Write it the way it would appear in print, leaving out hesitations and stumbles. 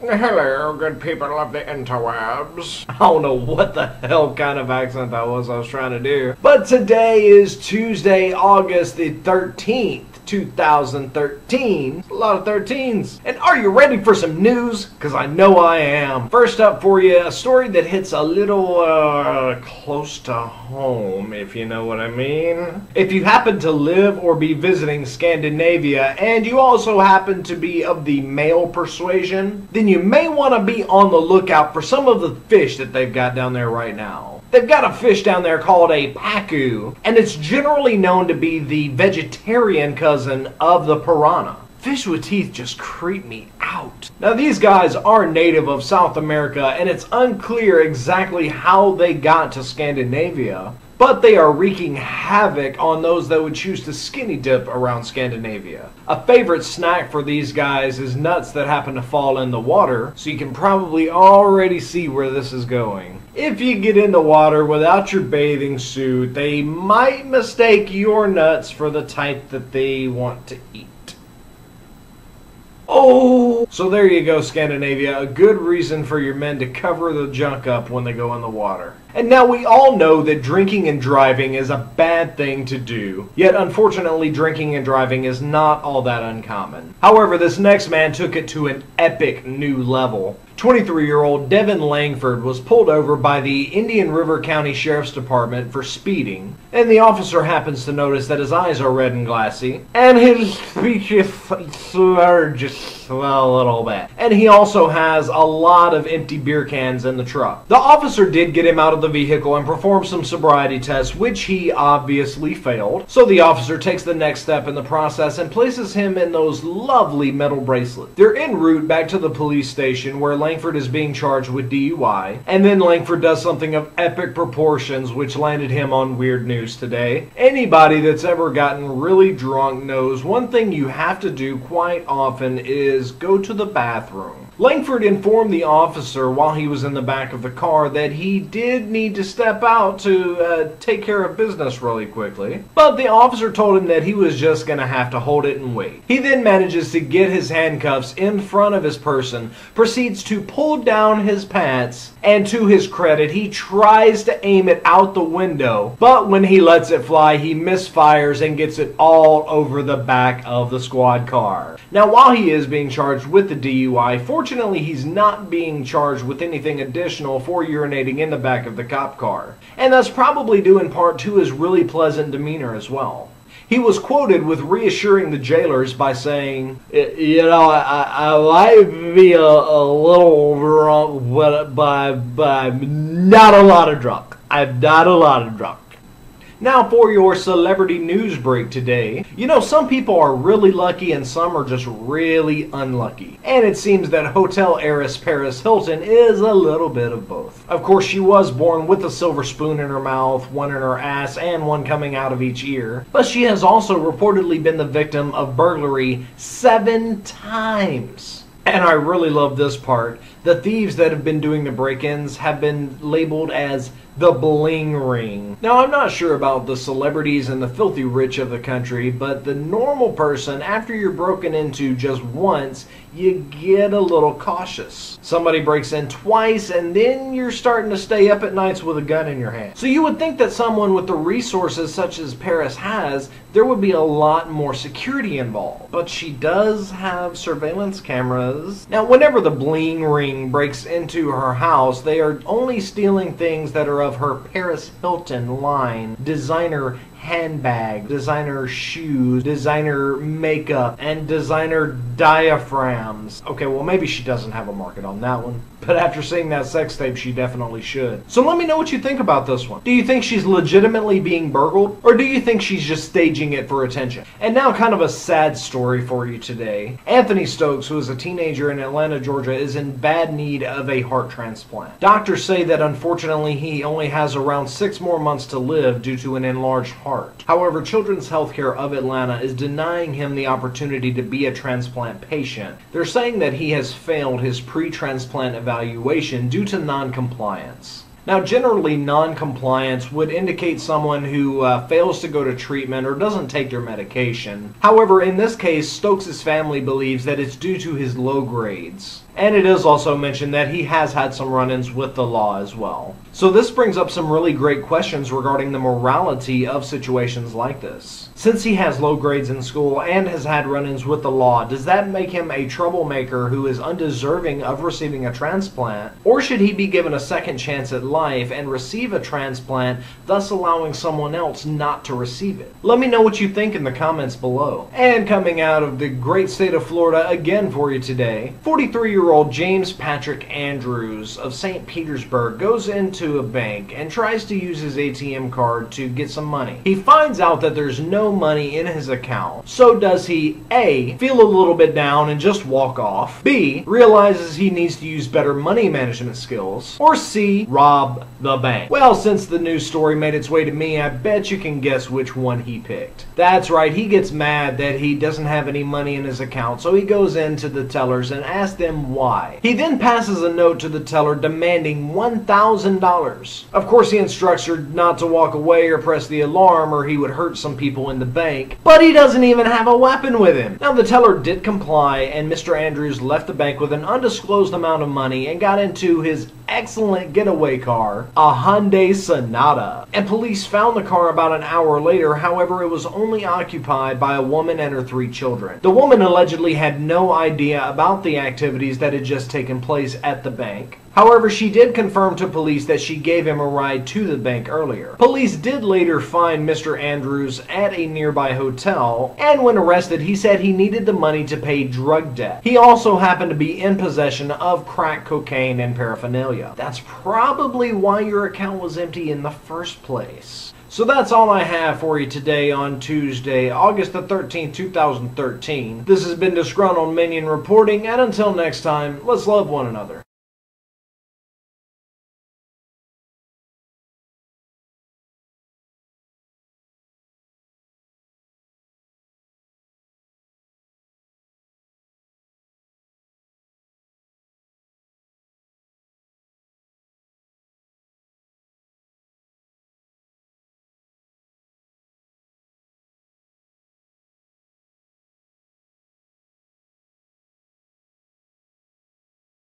Hello, good people of the interwebs. I don't know what the hell kind of accent that was I was trying to do. But today is Tuesday, August the 13th, 2013. A lot of 13s. And are you ready for some news? Because I know I am. First up for you, a story that hits a little close to home, if you know what I mean. If you happen to live or be visiting Scandinavia, and you also happen to be of the male persuasion, then you may want to be on the lookout for some of the fish that they've got down there right now. They've got a fish down there called a pacu, and it's generally known to be the vegetarian cousin of the piranha. Fish with teeth just creep me out. Now these guys are native of South America, and it's unclear exactly how they got to Scandinavia, but they are wreaking havoc on those that would choose to skinny dip around Scandinavia. A favorite snack for these guys is nuts that happen to fall in the water, so you can probably already see where this is going. If you get in the water without your bathing suit, they might mistake your nuts for the type that they want to eat. Oh! So there you go, Scandinavia. A good reason for your men to cover the junk up when they go in the water. And now we all know that drinking and driving is a bad thing to do. Yet unfortunately, drinking and driving is not all that uncommon. However, this next man took it to an epic new level. 23-year-old Devin Langford was pulled over by the Indian River County Sheriff's Department for speeding, and the officer happens to notice that his eyes are red and glassy, and his speech is slurred just a little bit. And he also has a lot of empty beer cans in the truck. The officer did get him out of the vehicle and perform some sobriety tests, which he obviously failed. So the officer takes the next step in the process and places him in those lovely metal bracelets. They're en route back to the police station where Langford is being charged with DUI, and then Langford does something of epic proportions which landed him on weird news today. Anybody that's ever gotten really drunk knows one thing you have to do quite often is go to the bathroom. Langford informed the officer while he was in the back of the car that he did need to step out to take care of business really quickly, but the officer told him that he was just going to have to hold it and wait. He then manages to get his handcuffs in front of his person, proceeds to pull down his pants, and to his credit, he tries to aim it out the window, but when he lets it fly, he misfires and gets it all over the back of the squad car. Now, while he is being charged with the DUI, fortunately, he's not being charged with anything additional for urinating in the back of the cop car. And that's probably due in part to his really pleasant demeanor as well. He was quoted with reassuring the jailers by saying, "You know, I might be a little drunk, but I'm not a lot of drunk. I'm not a lot of drunk." Now for your celebrity news break today. You know, some people are really lucky and some are just really unlucky. And it seems that hotel heiress Paris Hilton is a little bit of both. Of course, she was born with a silver spoon in her mouth, one in her ass, and one coming out of each ear. But she has also reportedly been the victim of burglary 7 times. And I really love this part. The thieves that have been doing the break-ins have been labeled as the bling ring. Now, I'm not sure about the celebrities and the filthy rich of the country, but the normal person, after you're broken into just once, you get a little cautious. Somebody breaks in twice, and then you're starting to stay up at nights with a gun in your hand. So you would think that someone with the resources such as Paris has, there would be a lot more security involved. But she does have surveillance cameras. Now, whenever the bling ring breaks into her house, they are only stealing things that are of her Paris Hilton line. Designer handbag, designer shoes, designer makeup, and designer diaphragms. Okay, well maybe she doesn't have a market on that one, but after seeing that sex tape, she definitely should. So let me know what you think about this one. Do you think she's legitimately being burgled, or do you think she's just staging it for attention? And now kind of a sad story for you today. Anthony Stokes, who is a teenager in Atlanta, Georgia, is in bad need of a heart transplant. Doctors say that unfortunately he only has around 6 more months to live due to an enlarged heart. However, Children's Healthcare of Atlanta is denying him the opportunity to be a transplant patient. They're saying that he has failed his pre-transplant evaluation due to non-compliance. Now, generally, non-compliance would indicate someone who fails to go to treatment or doesn't take their medication. However, in this case, Stokes' family believes that it's due to his low grades. And it is also mentioned that he has had some run-ins with the law as well. So this brings up some really great questions regarding the morality of situations like this. Since he has low grades in school and has had run-ins with the law, does that make him a troublemaker who is undeserving of receiving a transplant? Or should he be given a second chance at life and receive a transplant, thus allowing someone else not to receive it? Let me know what you think in the comments below. And coming out of the great state of Florida again for you today, 43-year-old James Patrick Andrews of St. Petersburg goes into a bank and tries to use his ATM card to get some money. He finds out that there's no money in his account. So does he A, feel a little bit down and just walk off, B, realizes he needs to use better money management skills, or C, rob the bank? Well, since the news story made its way to me, I bet you can guess which one he picked. That's right, he gets mad that he doesn't have any money in his account, so he goes into the tellers and asks them why. He then passes a note to the teller demanding $1,000. Of course, he instructs her not to walk away or press the alarm or he would hurt some people in the bank, but he doesn't even have a weapon with him. Now, the teller did comply and Mr. Andrews left the bank with an undisclosed amount of money and got into his excellent getaway car, a Hyundai Sonata. And police found the car about an hour later. However, it was only occupied by a woman and her 3 children. The woman allegedly had no idea about the activities that had just taken place at the bank. However, she did confirm to police that she gave him a ride to the bank earlier. Police did later find Mr. Andrews at a nearby hotel, and when arrested, he said he needed the money to pay drug debt. He also happened to be in possession of crack cocaine and paraphernalia. That's probably why your account was empty in the first place. So that's all I have for you today on Tuesday, August the 13th, 2013. This has been Disgruntled Minion reporting, and until next time, let's love one another.